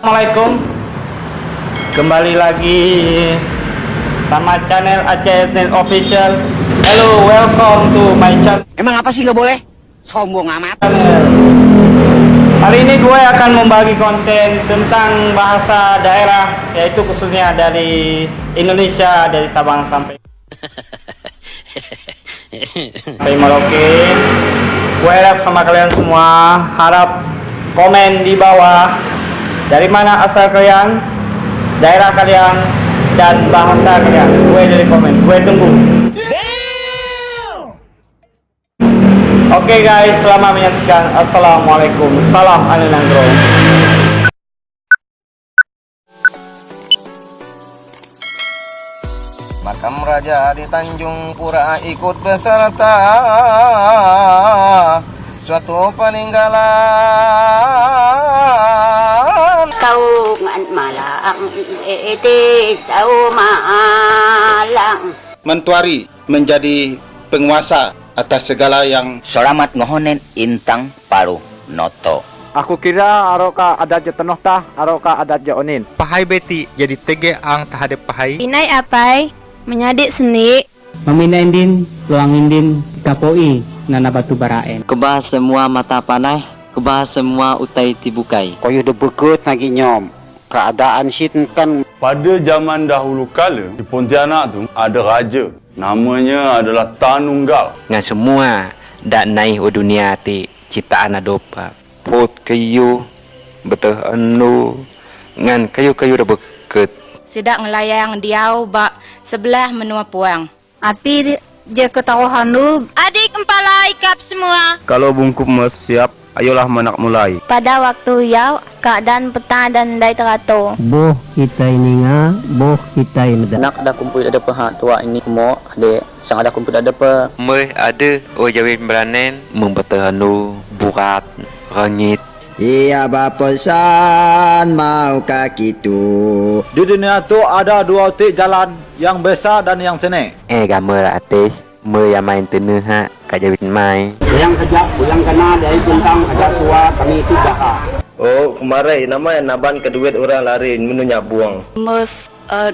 Assalamualaikum. Kembali lagi sama channel ACNL Official. Hello, welcome to my channel. Emang apa sih gak boleh? Sombong amat. Kali ini gue akan membagi konten tentang bahasa daerah, yaitu khususnya dari Indonesia, dari Sabang sampai Merauke. Gue harap sama kalian semua, harap komen di bawah dari mana asal kalian, daerah kalian, dan bahasa kalian. Gue dari komen, gue tunggu. Oke guys, selamat menyaksikan. Assalamualaikum, salam Aninandro. Makam raja di Tanjung Pura ikut beserta suatu peninggalan. Kau ngan malang ete sau malang. Mentuari menjadi penguasa atas segala yang Selamat ngohonen intang paru noto. Aku kira aroka adat je tenoh tah, aroka adat je onin. Pahai beti jadi tege ang tahadap pahai. Inai apai menyadik seni. Meminendin, luangindin, kapoi, nana batu baraen. Kebah semua mata panai, kebah semua utai tibukai. Koyo debekut lagi nyom. Keadaan sit kan. Pada zaman dahulu kala di Pontianak tu ada raja. Namanya adalah Tanunggal. Ngan semua dak naik o dunia ti ciptaan adopa. Pot kayu beteh anu ngan kayu-kayu debekut. Sidak ngelayang diau bak sebelah menua puang. Api je ketahuan lu. Adik empala ikap semua. Kalau bungkup mas siap, ayolah menak mulai. Pada waktu yau keadaan peta dan dai teratur. Boh kita ini nga, boh kita ini Nak ada kumpul ada pihak tua ini mo ada sang ada kumpul ada pe. Meh ada o jawin beranen membeteh anu burat rengit. Iya bapesan mau kaki tu. Di dunia tu ada dua titik jalan, yang besar dan yang sene. Gamer atis me yang main teneh ha kajawin mai. Yang kejap, yang kena dari tentang ada suara kami itu jahat. Oh kemarin nama naban keduit orang lari menunya buang. Mes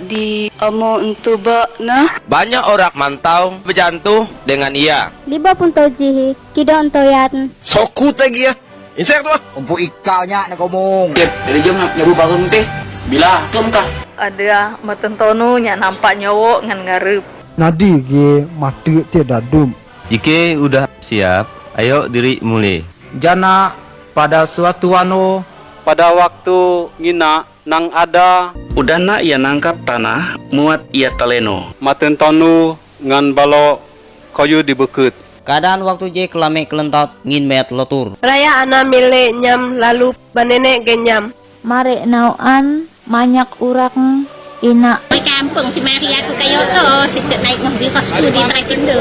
di amo untuk na. Banyak orang mantau berjantung dengan ia. Liba pun tojihi kidon toyat. Soku tagi ya. Insek tu. Umpu ikalnya nak ngomong. Dari jam nyabu bareng teh. Bila tum kah? Ada matentonu nya nampak nyawo ngan ngarep. Nadi ge mati tiada dum. Jika udah siap, ayo diri mulai. Jana pada suatu wano, pada waktu ngina nang ada Udana ia nangkap tanah, muat ia taleno. Matentonu ngan balo kayu dibekut. Keadaan waktu je kelame kelentot ngin mayat lotur. Raya ana milik nyam lalu banenek genyam. Mari nauan banyak urang ina. Di kampung si Maria ku kayo to, situ naik mobil kos di Trakindo.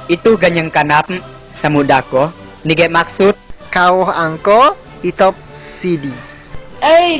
Itu ganyang kanap samudako. Nige maksud kau angko itop CD.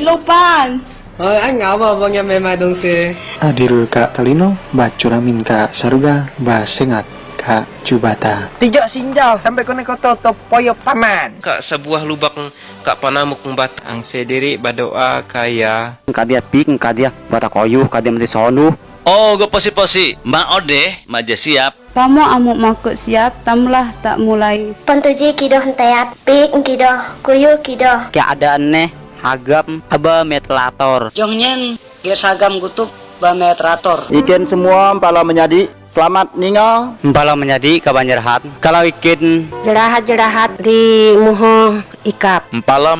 Lupan. Anh ngáo vào bang yang memang dong se. Adirul kak talino, bacuramin kak saruga, basengat kak cubata. Tijak sinjau sampai kena kotor top poyo paman. Kak sebuah lubak kak panamuk membat. Ang sediri badoa kaya. Kadia pik, kadia bata koyu, kadia mati sonu. Oh, go posi-posi. Ma ode, maja siap. Pamo amuk makut siap, tamulah tak mulai. Pentuji kidoh tayat pik kidoh kuyu kidoh. Keadaannya hagam aba metrator. Jongnya gesagam gutuk ba metrator. ikan semua pala menjadi selamat ninggal. Empala menjadi kabanjarhat. Kalau ikin Jerahat-jerahat di muho ikap. Empala,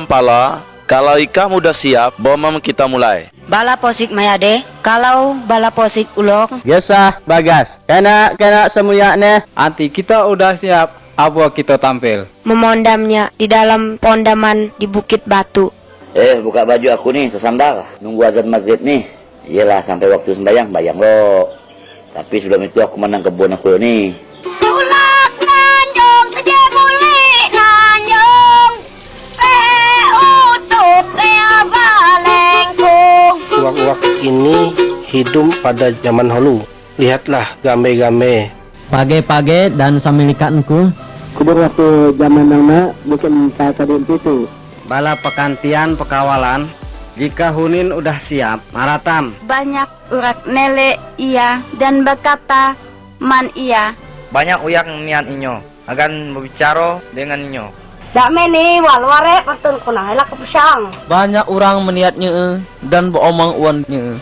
kalau ikam udah siap, bomam kita mulai. Bala posik mayade, kalau bala posik ulok. Biasa bagas. Kena semuanya ne. Anti kita udah siap, apa kita tampil? Memondamnya di dalam pondaman di Bukit Batu. Buka baju aku nih sesandar. Nunggu azan maghrib nih. Iyalah sampai waktu sembahyang bayang lo. Tapi sebelum itu aku menang kebun aku nih. Ulak nanjong saja boleh nanjong. Utup balengkung. Uak-uak ini hidup pada zaman dahulu. Lihatlah game-game. Page-page dan samilikanku. Kubur waktu zaman nana mungkin tak ada itu. bala pekantian pekawalan Jika Hunin udah siap, Maratam. Banyak urak nele iya dan berkata man iya. Banyak uyak niat inyo akan berbicara dengan inyo. Dak meni walware patun kuna hela kepusang. Banyak orang meniatnya dan beromong uannya.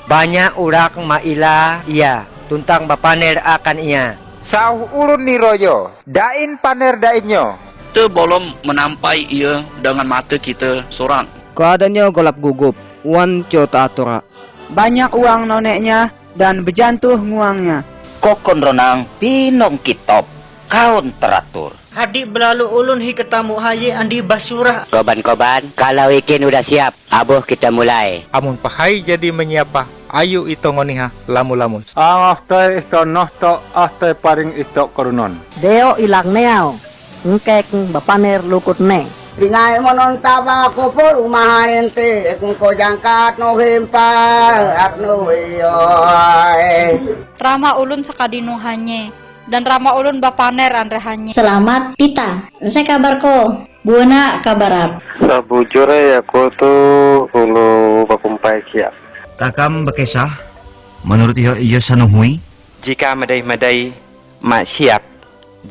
Banyak orang maila iya, tuntang bapaner akan iya. Sauh ulun ni royo, dain paner dainyo. Kita belum menampai ia dengan mata kita seorang. Keadaannya golap gugup, uan cota atura. Banyak uang noneknya dan berjantuh nguangnya. Kokon ronang pinong kitop kaun teratur. Adik berlalu ulun hi ketemu haye andi basurah. Koban-koban, kalau ikin udah siap, abuh kita mulai. Amun pahai jadi menyiapa, ayu ito ngoniha lamu-lamun. Ahte ito nohto, ahte paring ito korunon. Deo ilang neo, ngkek bapaner lukut ne. Ingay mo nung taba ko po, umahanin te, kung ko jangkat no himpa, at no hiyoy. Rama ulun sakadinuhannya dan rama ulun bapaner andrehanye. Selamat Pita. Saya kabarko. Buana kabarap. Sabujure ya ko tuh ulu bakumpai siap. Takam bekesah, menurut iyo sanuhui. Jika madai-madai mak siap,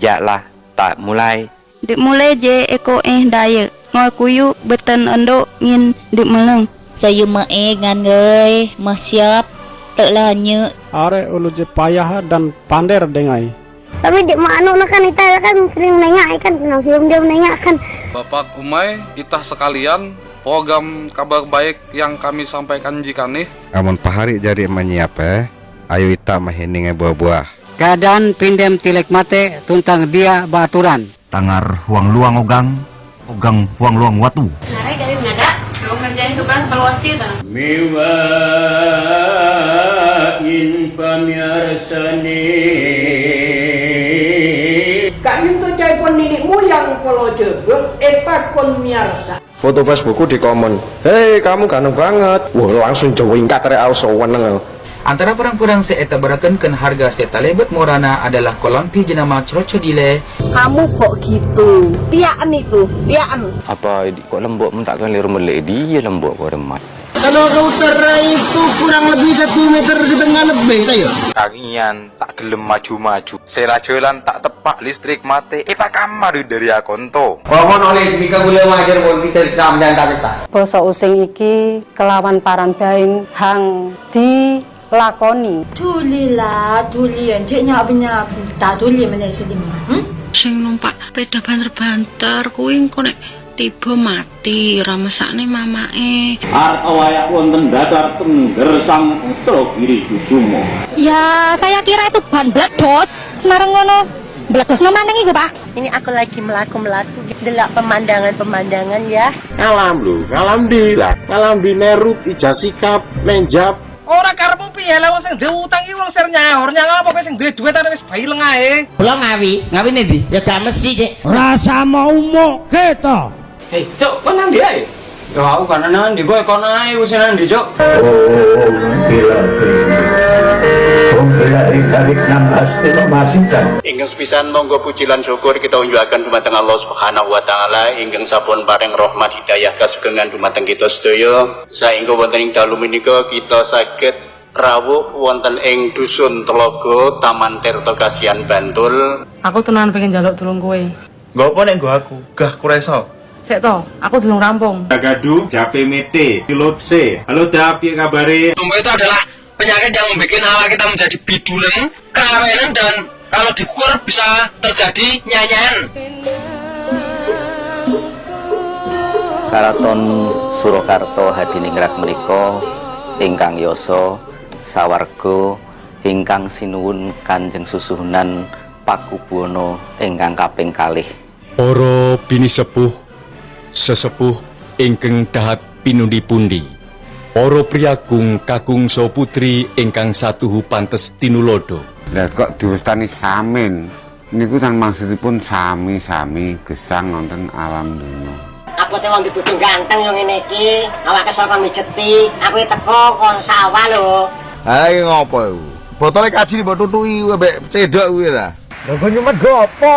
jaklah tak mulai. Dik mulai je eko daya. Ngoi kuyu beten endo ngin dik meleng. Saya ngan geuy, mah siap. Teu lah hanya. Are ulu je payah dan pander dengai. Tapi dik manu kan ita kan sering nengak kan, film dia nengak kan. Bapak Umay, itah sekalian, program kabar baik yang kami sampaikan jika nih. Amun pahari jadi menyiapa, ayu ita mahininge buah-buah. Keadaan pindem tilek mate tuntang dia baturan. Tangar huang luang ogang huang luang watu. Nare dari mendadak. Kau kerjain itu kan evaluasi kan. Miwain pamiarsani. Kami tuh cai pon nenek moyang polo jebuk, epat kon miarsa. Foto Facebookku di komen. Hei, kamu ganteng banget. Wah, langsung jawingkat rek aus weneng. Antara perang-perang seeta berakenkan harga seeta lebet morana adalah kolampi jenama crocodile. Kamu kok gitu? Piaan itu, piaan. Apa kok lembut mentakkan liru melek dia lembut kok remat. Kalau router itu kurang lebih 1,5 meter lebih, tayo. Kangian tak gelem maju-maju. Sela jalan tak tepak listrik mati. Pak kamar dari akonto. Pohon oleh mika gula wajar pun kita dan tak. Basa using iki kelawan paran baing hang di lakoni. Dulilah, duli anjek nyabu-nyabu. Tak duli menjadi sedih. Sing numpak sepeda banter-banter kuwi engko nek tiba mati ramesakne mamake. Arep wayak wonten dasar Tengger Sang Putra Giri Kusumo. Ya, saya kira itu ban bledos. Semarang ngono. Bledos no maneng iku, Pak. Ini aku lagi melaku delok pemandangan ya. Ngalam di Nerut Ijasikap Menjap. Ora karepmu piye lha wong sing duwe utang iki wong ser nyaur nyang apa kowe sing duwe dhuwit ana wis bayi lengahe. Kula ngawine ndi? Ya gak mesti, Dik. Rasa mau moke to. Hei, Cok, kok nang ndi ae? Ya aku kan nang ndi kowe kono ae wis nang ndi, Cok. Ingkang sepisan monggo puji lan syukur kita unjukaken dumateng Allah Subhanahu wa taala ingkang sampun paring rahmat hidayah kasugengan dumateng kita sedaya. Saengga wonten ing dalu menika kita saged rawuh wonten ing dusun Telaga, Taman Tirta Kasihan Bantul. Aku tenan pengen njaluk tulung kowe. Nggo apa nek nggo aku? Gah kureso. Sik to, aku durung rampung. Gadu, Jape Mete, Pilotse. Halo, Dah, piye kabare? Tumbuh itu adalah penyakit yang membuat awak kita menjadi bidulen, kerawenan dan kalau dikur bisa terjadi nyanyian. Karaton Surakarta hadiningrat menika ingkang yasa sawarga ingkang sinuwun Kanjeng Susuhunan Pakubuwana ingkang kaping kalih. Para bini sepuh, sesepuh ingkang dahat pinundi-pundi. Para priyagung kakung saha putri ingkang satuhu pantes tinulodo. Lah kok diwastani samin? Niku kan maksudipun sami-sami gesang wonten alam donya. Aku teh wong dibojo ganteng yo ngene iki, awake saka mijeti, aku teko kon sawah lho. Ha iki ngopo iku? Botole kaji mbok tutuki mbek cedhok kuwi ta. Lho kok nyumet gopo?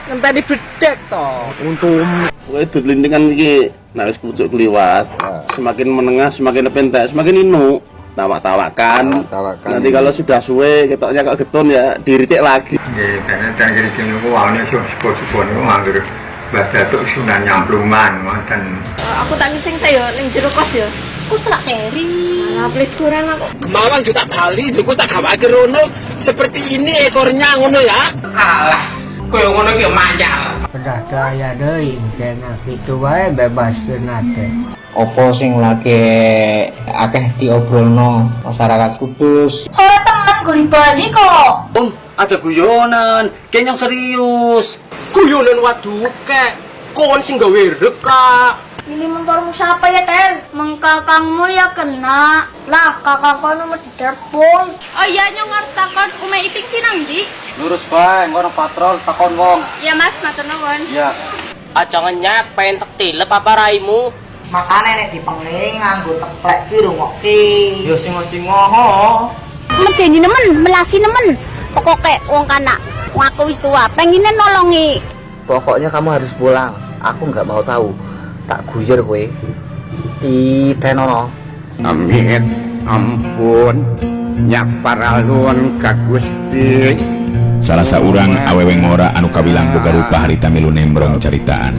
Ngenteni bedhek to. Untung kowe dolendengan iki Nah, wis pucuk kliwat. Semakin menengah, semakin pendek, semakin inu. Tawak-tawakan. Nanti kalau sudah suwe, ketoknya kok getun ya diricik lagi. Nggih, karena dan kiri sini ku awalnya suka-suka niku manggil bahasa itu sunan nyambluman ngoten. Aku tak ngising saya ning jero kos ya. Aku selak keri. Malah please kurang aku. Kemawang juta kali, aku tak gawake rono seperti ini ekornya ngono ya. Alah, koyo ngono ki manyal. Pedaya deui, kena situ wae bebaskeun ate. Opo sing lagi akeh diobrolno masyarakat Kudus? Sore teman gue Bali kok. Ada guyonan, kenyang serius. Guyonan waduh kek, kon sing gawe reka. Ini motormu siapa ya, Tel? Mengkakangmu ya kena. Lah, kakak kono mau ditelepon. Oh iya, nyong ngarep takon umeh iping sinang di. Lurus bae, ngono patrol takon wong. Iya, Mas, matur nuwun. Iya. Aja ngenyak pengen tek tilep apa raimu. Makane nek dipengling nganggo teplek ki rungokke. Yo singo-singo. Medeni nemen, melasi nemen. Pokoke wong kanak, wong aku wis tua, pengen nolongi. Pokoknya kamu harus pulang. Aku nggak mau tahu. Tak guyer kowe. Titenono. Amit, ampun, nyak paralun ka Gusti. Salah seorang awewe ngora anu kabilang boga rupa harita milu nembrong caritaan.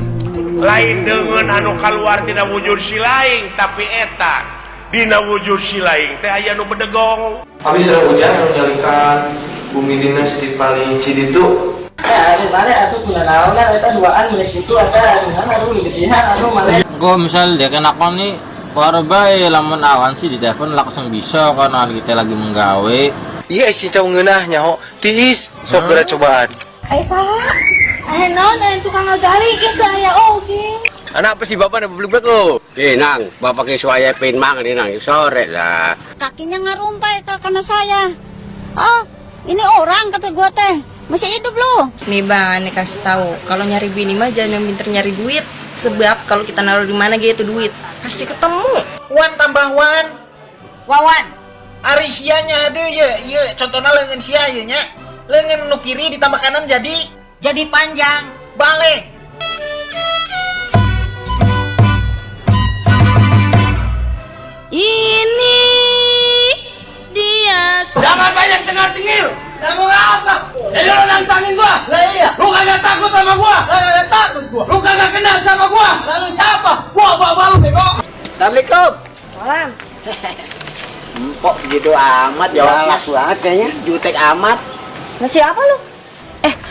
Lain dengan anu keluar tina wujud si laing, tapi eta dina wujud si laing teh aya nu bedegong. Habis hujan anu nyalikan bumi dinas di paling Ciditu. Mare atuh kuna naonna eta duaan mulai situ ada anu gedehan anu male. Kok misal dia kena kon nih para bae lamun awan sih di telepon langsung bisa karena kita lagi menggawe. Iya sih cau ngeunah nyaho tiis sok geura cobaan. Saha? Non, tukang gali kita ya oke. Anak apa sih bapak nih publik lo? Nang, bapak ke suaya pin mang nih nang sore lah. Kakinya ngarumpai ke kanan saya. Oh, ini orang kata gua teh. Masih hidup lo. Nih bang, ini kasih tahu kalau nyari bini mah jangan yang pinter nyari duit. Sebab kalau kita naruh di mana gitu duit pasti ketemu. Wan tambah wan. Wawan. Ari sianya ada ya, iya contohnya lengan sia ya nya. Lengan nu kiri ditambah kanan jadi panjang. Balik. Ini dia. Jangan banyak dengar-dengir. Kamu apa? Jadi lo nantangin gua? Lah iya. Lu kagak takut sama gua? Kagak takut gua. Lu kagak kenal sama gua? Lalu siapa? Gua bawa lu bego. Assalamualaikum. Salam. Empok gitu amat ya. Galak banget kayaknya, jutek amat. Nah siapa lu?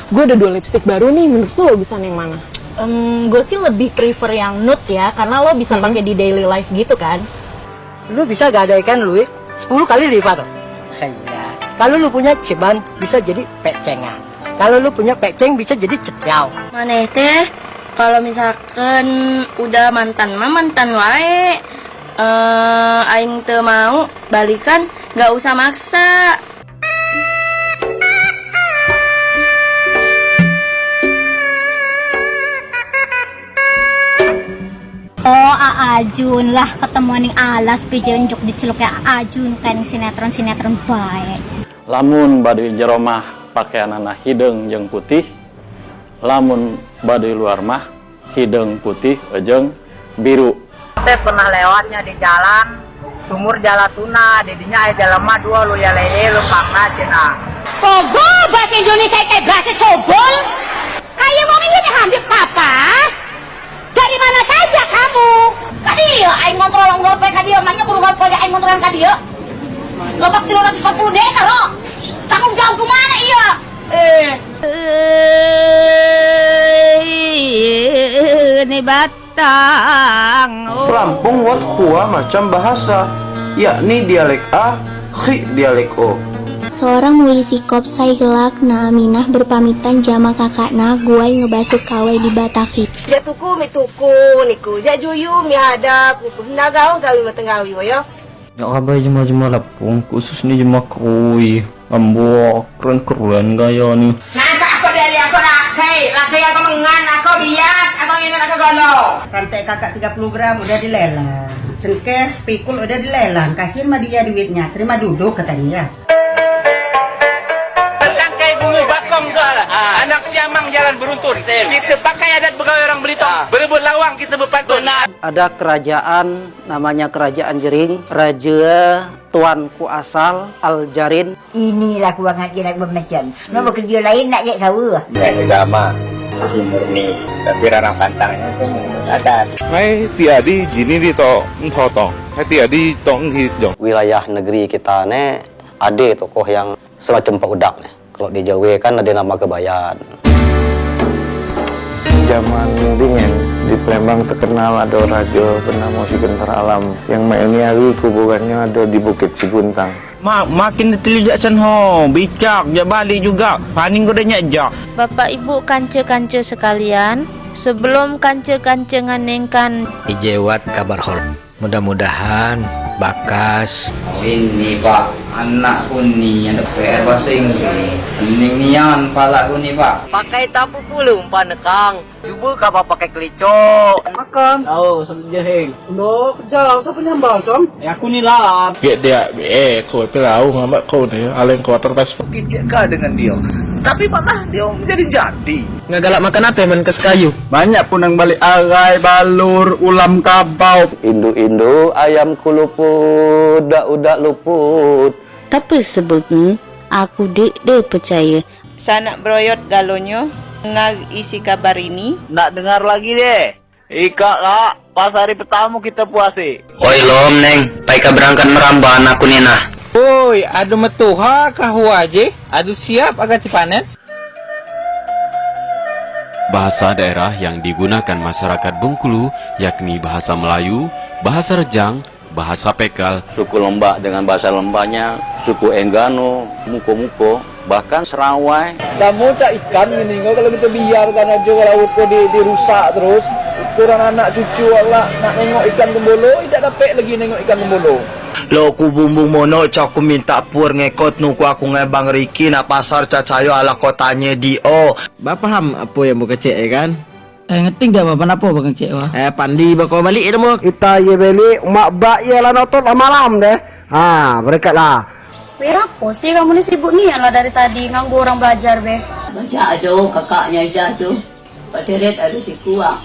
Gue ada 2 lipstick baru nih, menurut lo bagusan yang mana? Gue sih lebih prefer yang nude ya, karena lo bisa pakai di daily life gitu kan. Lu bisa gadaikan lu 10 kali lipat. Iya. Kalau lu punya ceban bisa jadi pecengan. Kalau lu punya peceng bisa jadi ceciau. Mana teh? Kalau misalkan udah mantan mah mantan wae. Aing teu mau balikan, nggak usah maksa. Oh, Ajun lah ketemu ning alas pijen jok diceluk ya Ajun kan sinetron bae. Lamun bade jero mah pakaianana hideung jeung putih. Lamun bade luar mah hideung putih jeung biru. Saya pernah lewatnya di jalan sumur Jalatuna, didinya aya jelema dua lu ya lele lu pangna cenah. Pogo bahasa Indonesia kayak bahasa cobol. Kayak mau ini ngambil papa. Dari mana saja kamu? Kadieu aing ngontrol ngolpe kadieu, makanya kudu ngolpe aing ngontrolan kadieu. Lobak 340 desa lo. Tanggung jawab kemana iya? Ini batang. Lampung wat kuah macam bahasa, yakni dialek A, dialek O. Seorang mulisi Kopsai gelak na Aminah berpamitan jama kakakna guai ngebasuh kawe di Batavi. Ya tuku niku. Ya juyu mi hadap niku. Nagaw gawi matenggawi yo. Ya kabay jema-jema lapung khusus nih jema kui. Ambo keren-keren gaya nih. Nasa aku dari aku lakei aku mengan, aku bias, aku ingin aku golo. Rantai kakak 30 gram udah dilelang. Cengkes, pikul udah dilelang. Kasihin mah dia duitnya. Terima duduk katanya. Kayak bumbu bakong soalnya. Anak siamang jalan beruntun. Kita pakai adat pegawai orang Belitung. Berebut lawang kita berpantun. Ada kerajaan namanya Kerajaan Jering, Raja Tuanku Asal Aljarin. Inilah kuangan kira bermacam. Nombor kerja lain nak get tahu. Agama si murni, tapi orang pantangnya itu adat. Hai tiadi jini di to engkotong, hai tiadi tong hijau. Wilayah negeri kita ne ada tokoh yang semacam Pak Udak nih. Kalau di Jawa kan ada nama Kebayan. Zaman dingin di Palembang terkenal ada raja bernama Si Gentar Alam yang hari kuburannya ada di Bukit Siguntang. Makin terlihat senho, bicak, dia balik juga. Paning ko dah jak. Bapak Ibu kanca-kanca sekalian, sebelum kanca-kanca nganengkan Ijewat kabar hol. Mudah-mudahan bakas. Ini Pak, anakku ni ada PR bahasa Inggris. Pening nian palakku ni Pak. Pakai tapu pulung panekang. Cuba kau pakai kelicok. Makan. Tahu sambil jahing. No, jauh siapa nyambal, Tom? Aku ni lah. Dia kau pelau ngamak kau ni aleng kau terpas. Kicikah dengan dia? Tapi mana dia menjadi. Ngagalak makan apa men kes kayu? Banyak pun yang balik arai, balur, ulam kabau. Indo ayam kuluput, udak luput. Tapi sebetulnya aku dek percaya. Sanak broyot galonyo dengar isi kabar ini. Nak dengar lagi deh. Ika lah, pas hari pertama kita puasi. Oi lom neng, paika berangkat merambah anakku ni nah. Oi, adu metuha kahu aja. Adu siap agak cipanen. Bahasa daerah yang digunakan masyarakat Bengkulu yakni bahasa Melayu, bahasa Rejang, bahasa Pekal, suku Lembak dengan bahasa Lembaknya, suku Enggano, Muko-Muko, bahkan Serawai. Kamu cak ikan gini, kalau kita biarkan aja laut kau dirusak terus, ukuran anak cucu Allah nak nengok ikan gembolo, tidak dapat lagi nengok ikan gembolo. Lo ku bumbung mono cak ku minta pur ngekot nuku aku ngebang Riki nak pasar cacayo ala kotanya Dio. Bapak paham apa yang buka cek kan? Ngeting dah bapak apa bang cek wah? Pandi bakal balik dah mu. Kita ye balik mak bak ye lah nonton malam deh. Berkat lah. Apa sih kamu ni sibuk ni lah dari tadi nganggu orang belajar be. Baca aduh kakaknya Izzah tu. Pak Teret ada si kuang.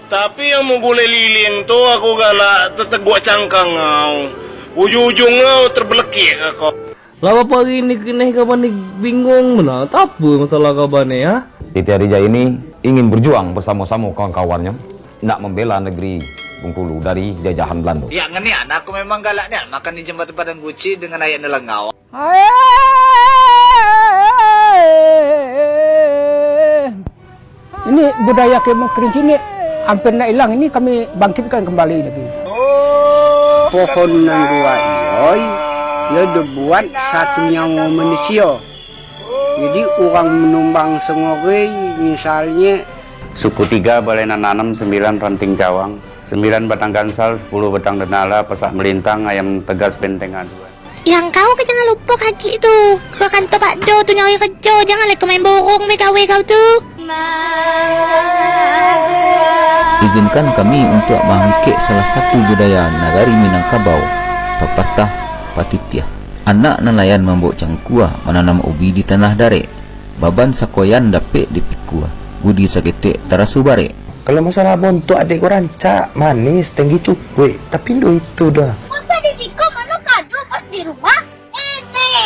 Tapi yang mau boleh liling tu aku galak teteguk cangkang kau. Ujung-ujung kau terbelekik kau. Lah apa hari ni kena kapan ni bingung mana? Tak apa masalah kapan ni ya? Titi Arija ini ingin berjuang bersama-sama kawan-kawannya nak membela negeri Bengkulu dari jajahan Belanda. Ya ngeni anakku memang galak ni makan di jembatan Padang Guci dengan ayat nelangau. Ini budaya kemang kerinci ini hampir nak hilang. Ini kami bangkitkan kembali lagi. Pohon yang dua ioi, dia dibuat satu nyawa manusia. Jadi orang menumbang sengori misalnya. Suku 3 boleh nanam 9 ranting cawang, 9 batang gansal, 10 batang denala, pesak melintang, ayam tegas bentengan 2. Yang kau ke jangan lupa kaki tu. Ke kantor Pak Do tu nyawa kerja. Jangan lagi main borong BKW kau tu. Izinkan kami untuk bangkit salah satu budaya Nagari Minangkabau, pepatah Patitiah. Anak nelayan membok cangkua menanam ubi di tanah darek. Baban sakoyan dapet di pikua. Budi saketek tarasu barek. Kalau masalah bontok adik korang cak manis tinggi cukui, tapi ndo itu dah. Masa di siko mana kado pas di rumah?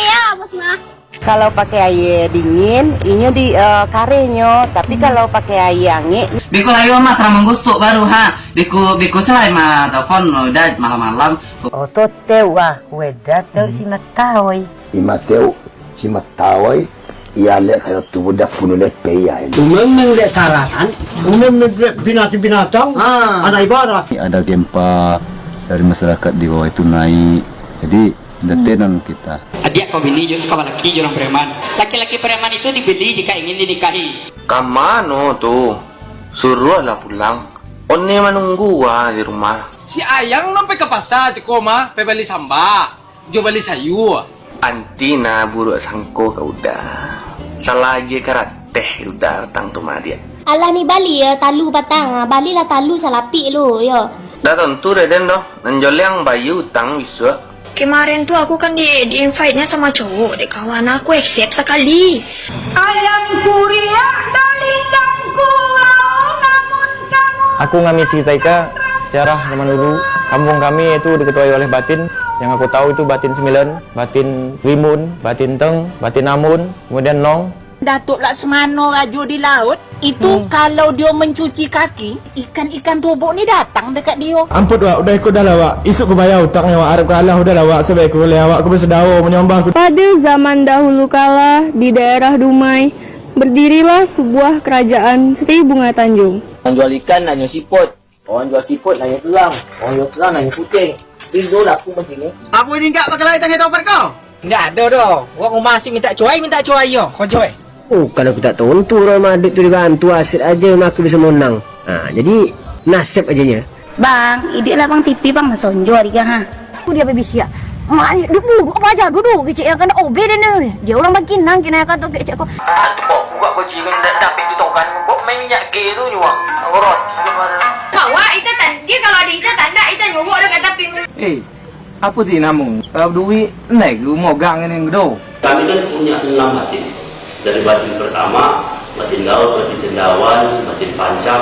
Ya bos mah. Kalau pakai air dingin, ini di karenya. Tapi kalau pakai air hangat, Biko layu mah serang menggusuk baru ha. Biko saya mah telepon udah malam-malam. oh toteu wedat teu si matawai. Imateu si matawai. Ia lek kalau tu budak punuh lepe ya. Memang lek karatan, memang lek binatang-binatang. Ada ibarat. Ada gempa dari masyarakat di bawah itu naik. Jadi detenan kita. Adik kau bini juga kawan laki orang preman. Laki-laki preman itu dibeli jika ingin dinikahi. Kamano tuh? Suruhlah pulang. Onne menunggu di rumah. Si ayang sampai ke pasar cekoma, beli samba, jual beli sayur. Antina buruk sangko kau udah. Selagi karateh udah datang tu dia. Alah ni Bali ya, talu batang. Bali lah talu salapi lu, yo. Dah tentu Deden doh, nanjol yang bayu utang bisa. Kemarin tuh aku kan di invite-nya sama cowok deh kawan aku accept sekali. Ayam kuria dalindangku namun kamu. Aku ngami cerita Ika sejarah zaman dulu. Kampung kami itu diketuai oleh batin. Yang aku tahu itu batin 9, batin Wimun, batin Teng, batin Amun, kemudian Nong. Datuk Laksmana Rajo di laut itu kalau dia mencuci kaki, ikan-ikan tubuh ni datang dekat dia. Ampun wak, udah ikut dah lah wak. Esok aku bayar hutangnya wak. Harap kalah udah lah wak. Sebaik aku boleh awak. Aku bersedawa menyembah aku. Pada zaman dahulu kala di daerah Dumai berdirilah sebuah kerajaan Sri Bunga Tanjung. Orang jual ikan nak jual siput. Orang jual siput nak jual tulang. Orang jual tulang nak jual kucing. Rindu lah aku macam ni. Apa ni enggak pakai lagi tanya tempat kau? Enggak ada dah. Orang rumah asyik minta cuai yo. Kau cuai. Oh, kalau kita tahu tu orang adik tu dibantu asyik aja aku bisa menang. Jadi nasib ajanya. Bang, idik lah bang TV bang sonjo dia ha. Aku dia baby sia. Mak ni duduk apa aja duduk kecik yang kena obey dia. Dia orang bagi nang kena kata kecik aku. Tu bawa buat baju kan dak dapat ditokan. Bawa main minyak ge tu nyuang. Roti dia mana. Bawa itu dia kalau ada itu tanda itu nyogok dekat tepi. Apa ti namu? Kalau duit naik mau gang ni gedo. Kami kan punya 6 batin. Dari batin pertama, batin laut, batin cendawan, batin pancam.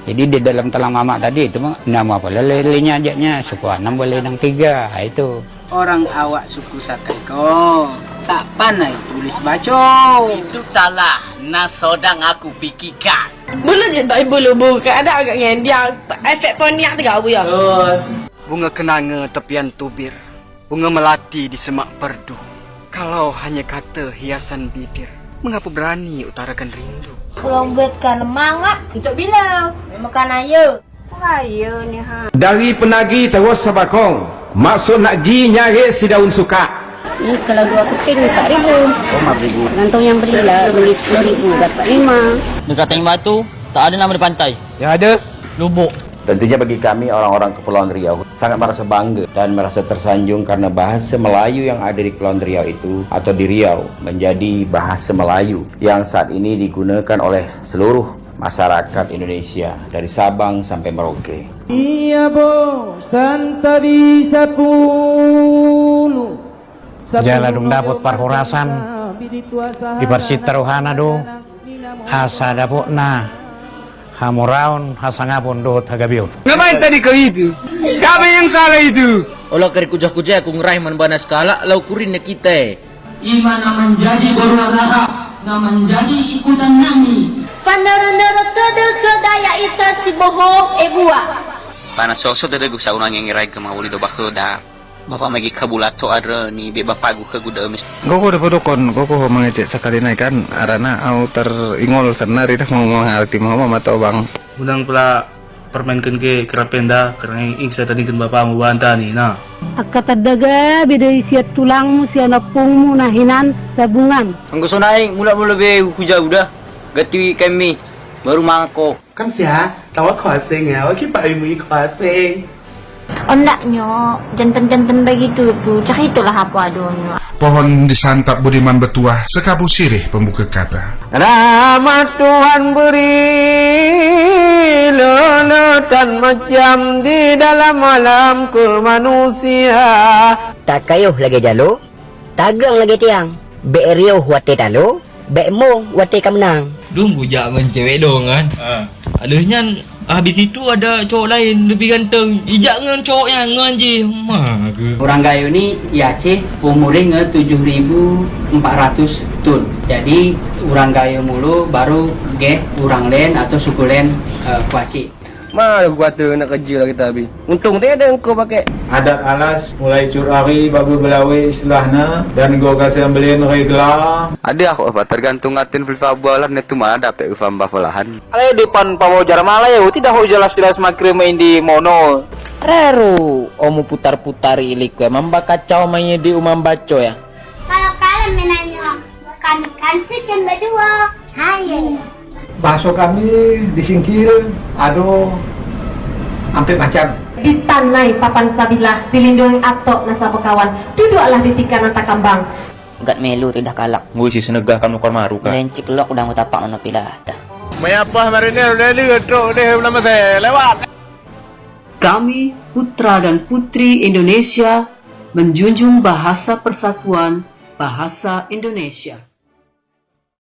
Jadi di dalam talang mamak tadi itu nama apa? Lelenya ajaknya suku 6 boleh nang 3. Itu. Orang awak suku Sakai ko tak pandai tulis baca. Itu talah nasodang aku pikirkan. Boleh je tak ibu buka ada agak dia efek poniak tegak bu ya. Bunga kenanga tepian tubir. Bunga melati di semak perdu. Kalau hanya kata hiasan bibir, mengapa berani utarakan rindu? Pulang betkan semangat untuk bila makan ayo. Ayo ni ha. Dari penagi terus sabakong. Maksud nak gi nyari si daun suka. Ni kalau 2 keping 4,000. Oh, 5,000. Gantung yang belilah beli 10,000 dapat 5. Dekat Tanjung Batu tak ada nama di pantai. Yang ada Lubuk. Tentunya bagi kami orang-orang Kepulauan Riau sangat merasa bangga dan merasa tersanjung karena bahasa Melayu yang ada di Kepulauan Riau itu atau di Riau menjadi bahasa Melayu yang saat ini digunakan oleh seluruh masyarakat Indonesia dari Sabang sampai Merauke. Iya bosan tak bisa puluh. Jala dong dapat parhorasan di Persit Taruhana do asa dapot na hamuraun hasangapon do tagabiot. Ngapain tadi kau itu? Siapa yang salah itu? Olah kari kujah-kujah aku ngeraih manbana skala lau kurin kita. Iman menjadi berwarna na menjadi ikutan nami. Pandarandara kedel kedaya ita si bohong buah. Panas sosok dari gua saunang yang ngirai ke mauli do bakso dah. Bapak magi kabulato ada ni be bapak gua ke guda mis. Goko de podokon, goko mengecek sekali naik kan arana au teringol senari dah mau mengerti mau atau bang. Undang pula permainkan ke kerapenda kerana iksa tadi kan bapak mau bantah ni nah. Akata daga beda isiat tulangmu si anak pungmu nahinan sabungan. Anggo sonaing mula-mula be huja udah. Gati kami baru mangkok. Kan sia, tahu kau sing ya, okey pak ibu kau sing. Ondaknya jantan-jantan begitu tu, cak itulah apa adonnya. Pohon disantap Budiman Betuah, sekabu sirih pembuka kata. Rahmat Tuhan beri lelatan macam di dalam alam ke manusia. Tak kayuh lagi jalo, tagang lagi tiang. Be riuh wate talo, be mo wate kamnang. Dung bujak dengan cewek dong kan. Alahnya habis itu ada cowok lain lebih ganteng. Ijak dengan cowok yang nganji. Orang Gayo ni Aceh umurnya 7.400 tun. Jadi orang Gayo mulu baru ge orang lain atau suku lain Kuaci. Mana gua kata nak kerja lah kita habis. Untung tak ada engkau pakai. Adat alas mulai curari babu belawi istilahnya dan gua kasih ambilin regla. Ada aku apa tergantung atin filfabalan itu mana dapat ufam bafalahan. Ale depan pawo jarmalaya tidak ho jelas-jelas makrim main di mono. Reru omu putar-putar ilik ya membakacau mainnya di umam baco ya. Kalau kalian menanya kan sekian berdua. Hai. Bakso kami disingkir, aduh, hampir macam. Ditanai papan sabilah, dilindungi atok nasa pekawan. Duduklah di tikanan takambang. Gat melu tidak kalak. Gue sih senegah kamu kor maru kan. Lencik lok udah ngutapak nono pilah dah. Mayapa marinir udah lihat truk deh belum lewat. Kami, putra dan putri Indonesia, menjunjung bahasa persatuan, bahasa Indonesia.